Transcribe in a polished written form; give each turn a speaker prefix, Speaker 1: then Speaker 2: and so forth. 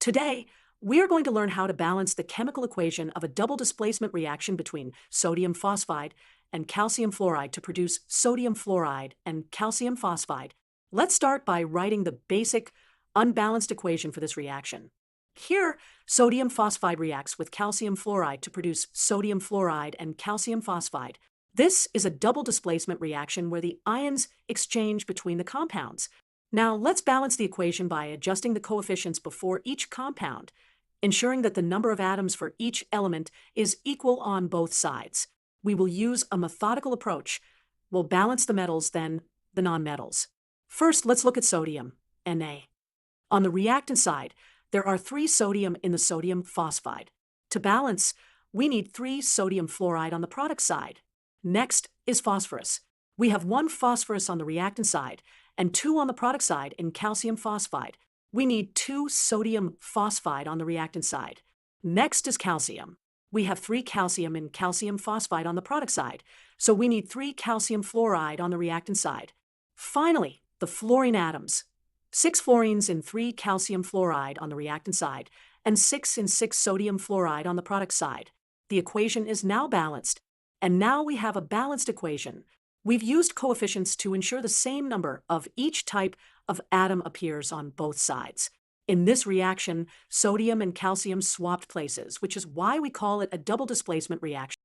Speaker 1: Today, we are going to learn how to balance the chemical equation of a double displacement reaction between sodium phosphide and calcium fluoride to produce sodium fluoride and calcium phosphide. Let's start by writing the basic unbalanced equation for this reaction. Here, sodium phosphide reacts with calcium fluoride to produce sodium fluoride and calcium phosphide. This is a double displacement reaction where the ions exchange between the compounds. Now, let's balance the equation by adjusting the coefficients before each compound, ensuring that the number of atoms for each element is equal on both sides. We will use a methodical approach. We'll balance the metals, then the nonmetals. First, let's look at sodium, Na. On the reactant side, there are 3 sodium in the sodium phosphide. To balance, we need 3 sodium fluoride on the product side. Next is phosphorus. We have 1 phosphorus on the reactant side and 2 on the product side in calcium phosphide. We need 2 sodium phosphide on the reactant side. Next is calcium. We have 3 calcium in calcium phosphide on the product side, so we need 3 calcium fluoride on the reactant side. Finally, the fluorine atoms. 6 fluorines in 3 calcium fluoride on the reactant side, and 6 in 6 sodium fluoride on the product side. The equation is now balanced, and now we have a balanced equation. We've used coefficients to ensure the same number of each type of atom appears on both sides. In this reaction, sodium and calcium swapped places, which is why we call it a double displacement reaction.